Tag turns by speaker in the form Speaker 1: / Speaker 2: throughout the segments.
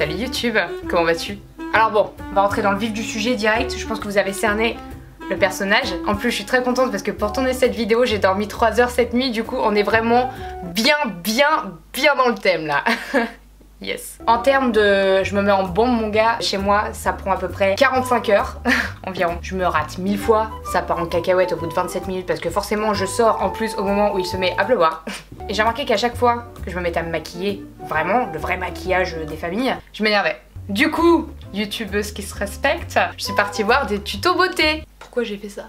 Speaker 1: Salut YouTube, comment vas-tu? Alors bon, on va rentrer dans le vif du sujet direct, je pense que vous avez cerné le personnage. En plus je suis très contente parce que pour tourner cette vidéo j'ai dormi 3 heures cette nuit, du coup on est vraiment bien dans le thème là. Yes. En termes de... je me mets en bombe mon gars, chez moi ça prend à peu près 45 heures environ. Je me rate 1000 fois, ça part en cacahuète au bout de 27 minutes parce que forcément je sors en plus au moment où il se met à pleuvoir. Et j'ai remarqué qu'à chaque fois que je me mettais à me maquiller, vraiment le vrai maquillage des familles, je m'énervais. Du coup, youtubeuse qui se respecte, je suis partie voir des tutos beauté. Pourquoi j'ai fait ça?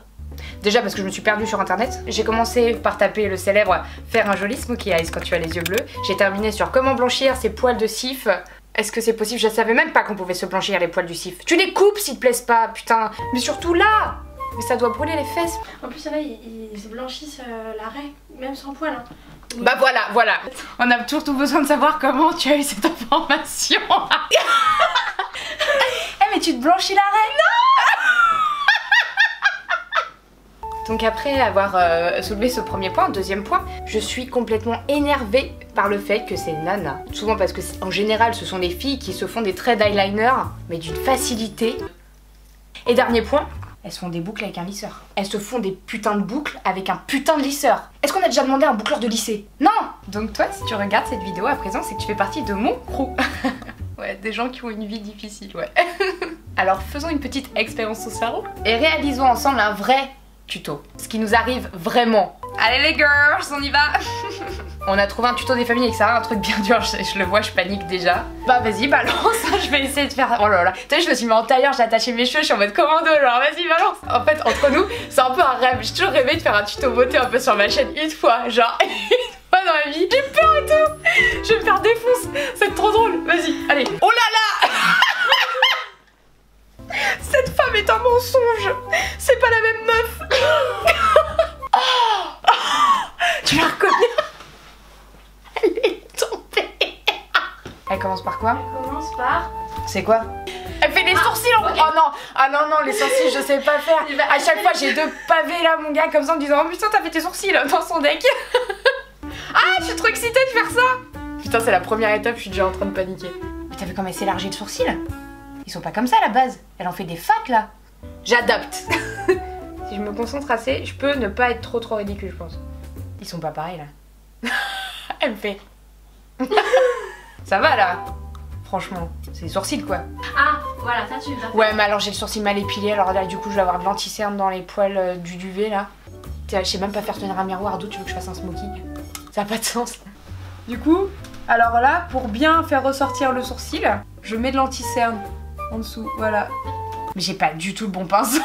Speaker 1: Déjà parce que je me suis perdue sur internet. J'ai commencé par taper le célèbre faire un joli smokey eyes quand tu as les yeux bleus. J'ai terminé sur comment blanchir ses poils de cif. Est-ce que c'est possible? Je savais même pas qu'on pouvait se blanchir les poils du cif. Tu les coupes s'ils te plaisent pas, putain. Mais surtout là. Mais ça doit brûler les fesses.
Speaker 2: En plus là ils se blanchissent l'arrêt, même sans poils hein.
Speaker 1: Bah voilà. On a surtout besoin de savoir comment tu as eu cette information. Eh mais tu te blanchis l'arrêt? Non. Donc après avoir soulevé ce premier point, deuxième point, je suis complètement énervée par le fait que c'est nana. Souvent parce que en général ce sont des filles qui se font des traits d'eyeliner, mais d'une facilité. Et dernier point, elles se font des boucles avec un lisseur. Elles se font des putains de boucles avec un putain de lisseur. Est-ce qu'on a déjà demandé à un boucleur de lisser? Non. Donc toi, si tu regardes cette vidéo à présent, c'est que tu fais partie de mon crew. Ouais, des gens qui ont une vie difficile, ouais. Alors faisons une petite expérience sociale et réalisons ensemble un vrai tuto. Ce qui nous arrive vraiment. Allez les girls, on y va. On a trouvé un tuto des familles avec ça, un truc bien dur, je le vois, je panique déjà. Bah vas-y, balance, je vais essayer de faire... Oh là là, tu sais, je me suis mis en tailleur, j'ai attaché mes cheveux, je suis en mode commando, genre vas-y, balance. En fait, entre nous, c'est un peu un rêve. J'ai toujours rêvé de faire un tuto beauté un peu sur ma chaîne une fois, genre une fois dans ma vie. J'ai peur et tout. Je vais me faire défoncer, c'est trop drôle. Vas-y, allez. Oh là là. Cette femme est un mensonge. C'est pas la même meuf. Tu la reconnais? Elle est tombée. Elle commence par quoi?
Speaker 2: Elle commence par...
Speaker 1: C'est quoi? Elle fait des sourcils en... Okay. Oh non. Ah non non, les sourcils je sais pas faire. À chaque fois j'ai 2 pavés là mon gars comme ça en me disant oh putain t'as fait tes sourcils dans son deck. Ah je suis trop excitée de faire ça. Putain c'est la première étape, je suis déjà en train de paniquer. Mais t'as vu comment elle s'élargit le sourcil? Ils sont pas comme ça à la base. Elle en fait des facs là. J'adapte. Si je me concentre assez, je peux ne pas être trop ridicule je pense. Ils sont pas pareils là. Elle me fait. Ça va là. Franchement, c'est des sourcils quoi.
Speaker 2: Ah voilà, ça tu l'as fait.
Speaker 1: Ouais mais alors j'ai le sourcil mal épilé, alors là du coup je vais avoir de l'anti-cerne dans les poils du duvet là. Je sais même pas faire tenir un miroir, d'où tu veux que je fasse un smoky? Ça a pas de sens. Du coup, alors là, pour bien faire ressortir le sourcil, je mets de l'anti-cerne en dessous, voilà. Mais j'ai pas du tout le bon pinceau.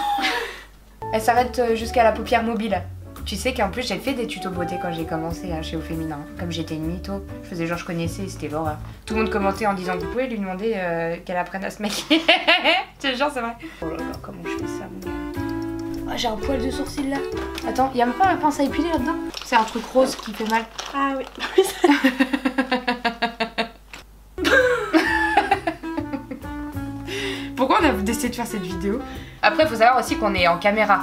Speaker 1: Elle s'arrête jusqu'à la paupière mobile. Tu sais qu'en plus j'ai fait des tutos beauté quand j'ai commencé chez Au Féminin. Comme j'étais une mytho, je faisais genre je connaissais, c'était l'horreur. Tout le monde commentait en disant vous pouvez lui demander qu'elle apprenne à se maquiller. Je te jure c'est vrai. Oh là là comment je fais ça mon gars. Ah j'ai un poil de sourcil là. Attends, y'a même pas ma pince à épiler là-dedans? C'est un truc rose qui fait mal.
Speaker 2: Ah oui.
Speaker 1: Pourquoi on a décidé de faire cette vidéo? Après il faut savoir aussi qu'on est en caméra.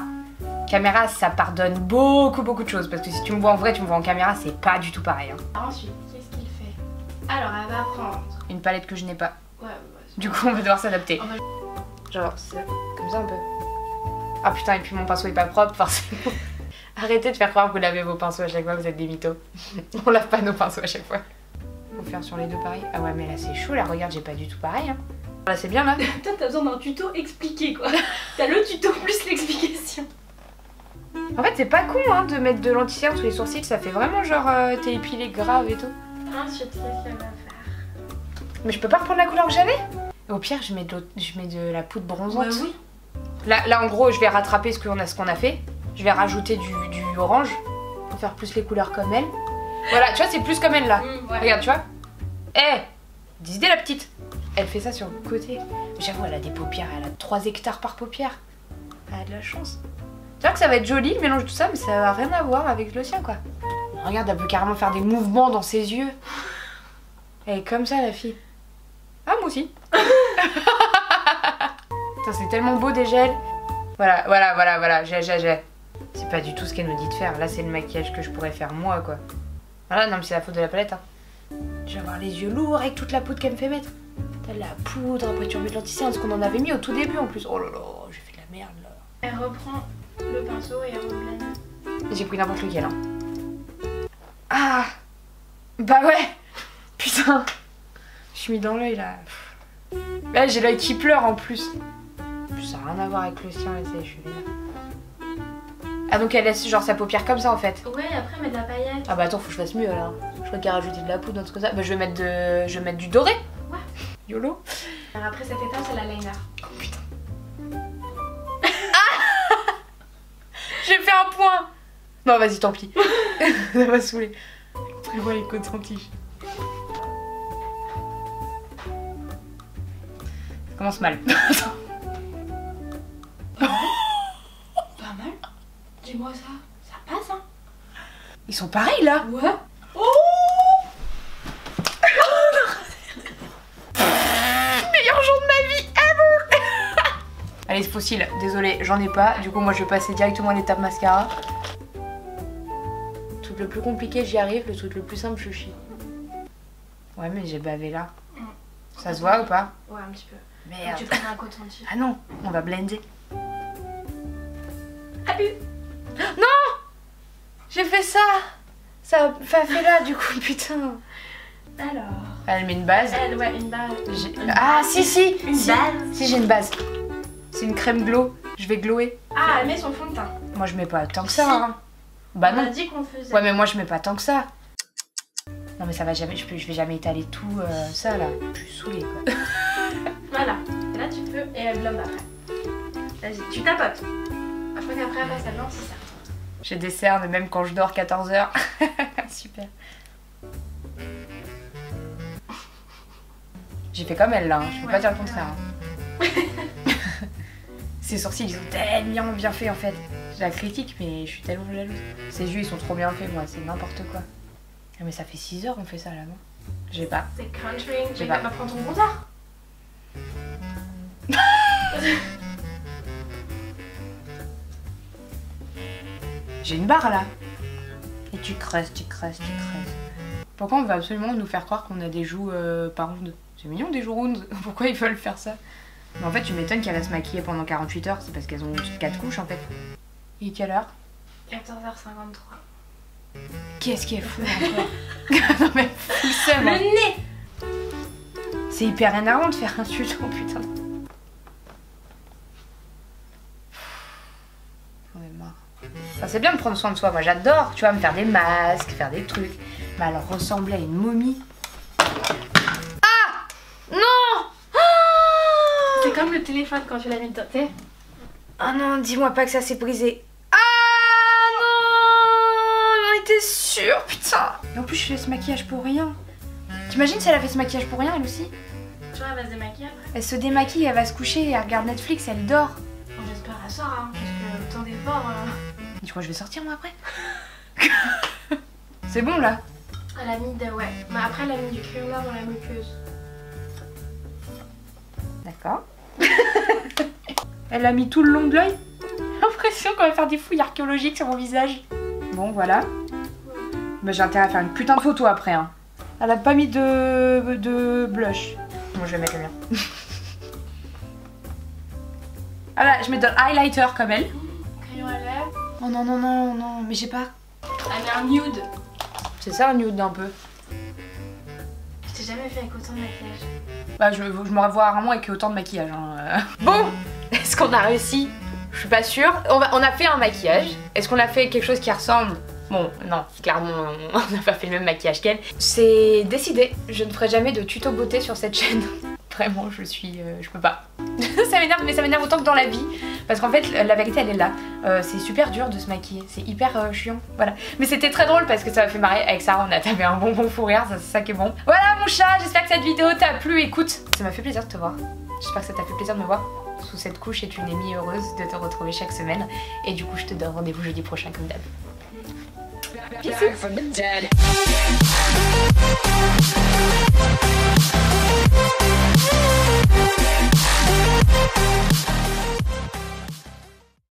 Speaker 1: Caméra ça pardonne beaucoup de choses parce que si tu me vois en vrai, tu me vois en caméra, c'est pas du tout pareil hein.
Speaker 2: Ensuite, qu'est-ce qu'il fait? Alors elle va prendre
Speaker 1: une palette que je n'ai pas.
Speaker 2: Ouais.
Speaker 1: Du coup on va devoir s'adapter. Genre c'est comme ça un peu. Ah putain et puis mon pinceau est pas propre forcément. Arrêtez de faire croire que vous lavez vos pinceaux à chaque fois, vous êtes des mythos. On lave pas nos pinceaux à chaque fois. Faut faire sur les deux pareil. Ah ouais mais là c'est chaud là, regarde j'ai pas du tout pareil hein. Là c'est bien là.
Speaker 2: Toi t'as besoin d'un tuto expliqué quoi. T'as le tuto plus l'explication.
Speaker 1: En fait c'est pas con hein de mettre de l'anti-cerne sous les sourcils, ça fait vraiment genre t'es épilé grave et tout.
Speaker 2: Ensuite qu'est-ce qu'elle va faire?
Speaker 1: Mais je peux pas reprendre la couleur que j'avais? Au pire je mets de la poudre bronzante.
Speaker 2: Ouais, oui.
Speaker 1: Là en gros je vais rattraper ce qu'on a fait. Je vais rajouter du orange pour faire plus les couleurs comme elle. Voilà tu vois c'est plus comme elle là.
Speaker 2: Ouais.
Speaker 1: Regarde tu vois. Eh 10 idées la petite. Elle fait ça sur le côté. J'avoue elle a des paupières, elle a 3 hectares par paupière. Elle a de la chance. Tu vois que ça va être joli, mélange tout ça, mais ça va rien à voir avec le sien quoi. Regarde, elle peut carrément faire des mouvements dans ses yeux. Elle est comme ça la fille. Ah moi aussi. Putain c'est tellement beau des gels. Voilà, j'ai. C'est pas du tout ce qu'elle nous dit de faire. Là c'est le maquillage que je pourrais faire moi quoi. Voilà, non mais c'est la faute de la palette hein. Je vais avoir les yeux lourds avec toute la poudre qu'elle me fait mettre. T'as la poudre, après tu remets de l'anticerne, ce qu'on en avait mis au tout début en plus. Oh là là, j'ai fait de la merde là.
Speaker 2: Elle reprend le pinceau et elle reblende.
Speaker 1: J'ai pris n'importe lequel. Hein. Ah bah ouais. Putain. Je suis mis dans l'œil là. Là j'ai l'œil qui pleure en plus. Ça n'a rien à voir avec le sien, là, je suis vénère. Ah donc elle laisse genre sa paupière comme ça en fait.
Speaker 2: Ouais, après met de la paillette.
Speaker 1: Ah bah attends, faut que je fasse mieux là. Je crois qu'il a rajouté de la poudre, un truc comme ça. Bah je vais mettre du doré.
Speaker 2: Ouais.
Speaker 1: YOLO.
Speaker 2: Alors après cette étape, c'est l'eyeliner.
Speaker 1: Oh putain. Ah j'ai fait un point. Non vas-y, tant pis. Ça m'a saoulé. Prévois les cotons-tiges. Ça commence mal.
Speaker 2: Pas mal. Dis-moi ça. Ça passe hein.
Speaker 1: Ils sont pareils là.
Speaker 2: Ouais. Oh
Speaker 1: meilleur jour de ma vie ever. Allez, c'est fossile, désolé, j'en ai pas. Du coup, moi je vais passer directement à l'étape mascara. Le truc le plus compliqué, j'y arrive. Le truc le plus simple, je chie. Ouais, mais j'ai bavé là. Ça se voit ou pas?
Speaker 2: Ouais, un petit peu.
Speaker 1: Merde.
Speaker 2: Tu prends un coton-tige.
Speaker 1: Ah non, on va blender.
Speaker 2: Ah bu.
Speaker 1: Non, j'ai fait ça. Ça a fait là, du coup, putain.
Speaker 2: Alors.
Speaker 1: Elle met une base.
Speaker 2: Elle, ouais, une base.
Speaker 1: Ah, si.
Speaker 2: Une
Speaker 1: Si.
Speaker 2: base.
Speaker 1: Si, j'ai une base. C'est une crème glow. Je vais glower.
Speaker 2: Ah, elle met son fond de teint.
Speaker 1: Moi, je mets pas tant que ça.
Speaker 2: Si.
Speaker 1: Hein. Bah
Speaker 2: On a
Speaker 1: non.
Speaker 2: dit qu'on faisait.
Speaker 1: Ouais, mais moi, je mets pas tant que ça. Non, mais ça va jamais. Je vais jamais étaler tout ça là. Je suis saoulée quoi.
Speaker 2: Voilà. Et là, tu peux. Et elle blonde après. Vas-y, tu tapotes. Je crois qu'après, elle passe à blanc, c'est ça.
Speaker 1: J'ai des cernes même quand je dors 14h. Super. J'ai fait comme elle là, hein. Je peux pas dire le contraire. Hein. Ses sourcils ils sont tellement bien faits en fait. Je la critique mais je suis tellement jalouse. Ses yeux ils sont trop bien faits moi, c'est n'importe quoi. Ah mais ça fait 6 heures qu'on fait ça là, non? J'ai pas.
Speaker 2: C'est country.
Speaker 1: J'ai
Speaker 2: Tu
Speaker 1: pas.
Speaker 2: vas prendre ton compteur.
Speaker 1: J'ai une barre là. Et tu creuses. Pourquoi on veut absolument nous faire croire qu'on a des joues pas rondes? C'est mignon des joues rondes. Pourquoi ils veulent faire ça? Mais en fait, tu m'étonnes qu'elle va se maquiller pendant 48 heures. C'est parce qu'elles ont 4 couches en fait. Il est quelle heure?
Speaker 2: 14h53.
Speaker 1: Qu'est-ce qui est fou encore? Non mais fou seum.
Speaker 2: Le nez.
Speaker 1: C'est hyper énervant de faire un tuto, putain. J'en ai marre. Enfin, c'est bien de prendre soin de soi, moi j'adore, tu vois, me faire des masques, faire des trucs. Mais alors ressembler à une momie. Ah non.
Speaker 2: C'est comme le téléphone quand tu l'as mis dedans, tu sais.
Speaker 1: Ah non, dis-moi pas que ça s'est brisé. Ah non, j'en étais sûre, putain. Et en plus je fais ce maquillage pour rien. T'imagines si elle a fait ce maquillage pour rien, elle aussi?
Speaker 2: Tu vois, elle va se démaquiller après.
Speaker 1: Elle se démaquille, elle va se coucher, elle regarde Netflix, elle dort.
Speaker 2: Bon, j'espère qu'elle sort, hein, parce que autant d'efforts.
Speaker 1: Tu crois que je vais sortir moi après? C'est bon là?
Speaker 2: Elle a mis de. Ouais. Mais après, elle a mis du crayon noir dans la muqueuse.
Speaker 1: D'accord. Elle a mis tout le long de l'œil. J'ai l'impression qu'on va faire des fouilles archéologiques sur mon visage. Bon, voilà. Bah, j'ai intérêt à faire une putain de photo après. Hein. Elle a pas mis de blush. Bon, je vais mettre le mien. Ah là, je mets de highlighter comme elle.
Speaker 2: Crayon à lèvres.
Speaker 1: Oh non, non, non, non, mais j'ai pas.
Speaker 2: Elle met un nude.
Speaker 1: C'est ça un nude un peu.
Speaker 2: Je t'ai jamais fait avec autant de maquillage.
Speaker 1: Bah, je me revois rarement avec autant de maquillage. Hein. Bon, est-ce qu'on a réussi? Je suis pas sûre. On a fait un maquillage. Est-ce qu'on a fait quelque chose qui ressemble? Bon, non, clairement, on n'a pas fait le même maquillage qu'elle. C'est décidé. Je ne ferai jamais de tuto beauté sur cette chaîne. Vraiment, je peux pas. Ça m'énerve, mais ça m'énerve autant que dans la vie. Parce qu'en fait, la vérité, elle est là. C'est super dur de se maquiller. C'est hyper chiant. Voilà. Mais c'était très drôle parce que ça m'a fait marrer. Avec Sarah, on a tapé un bon fou rire. C'est ça qui est bon. Voilà, mon chat. J'espère que cette vidéo t'a plu. Écoute, ça m'a fait plaisir de te voir. J'espère que ça t'a fait plaisir de me voir sous cette couche et tu n'es mis heureuse de te retrouver chaque semaine. Et du coup, je te donne rendez-vous jeudi prochain comme d'hab.
Speaker 3: Back from the dead.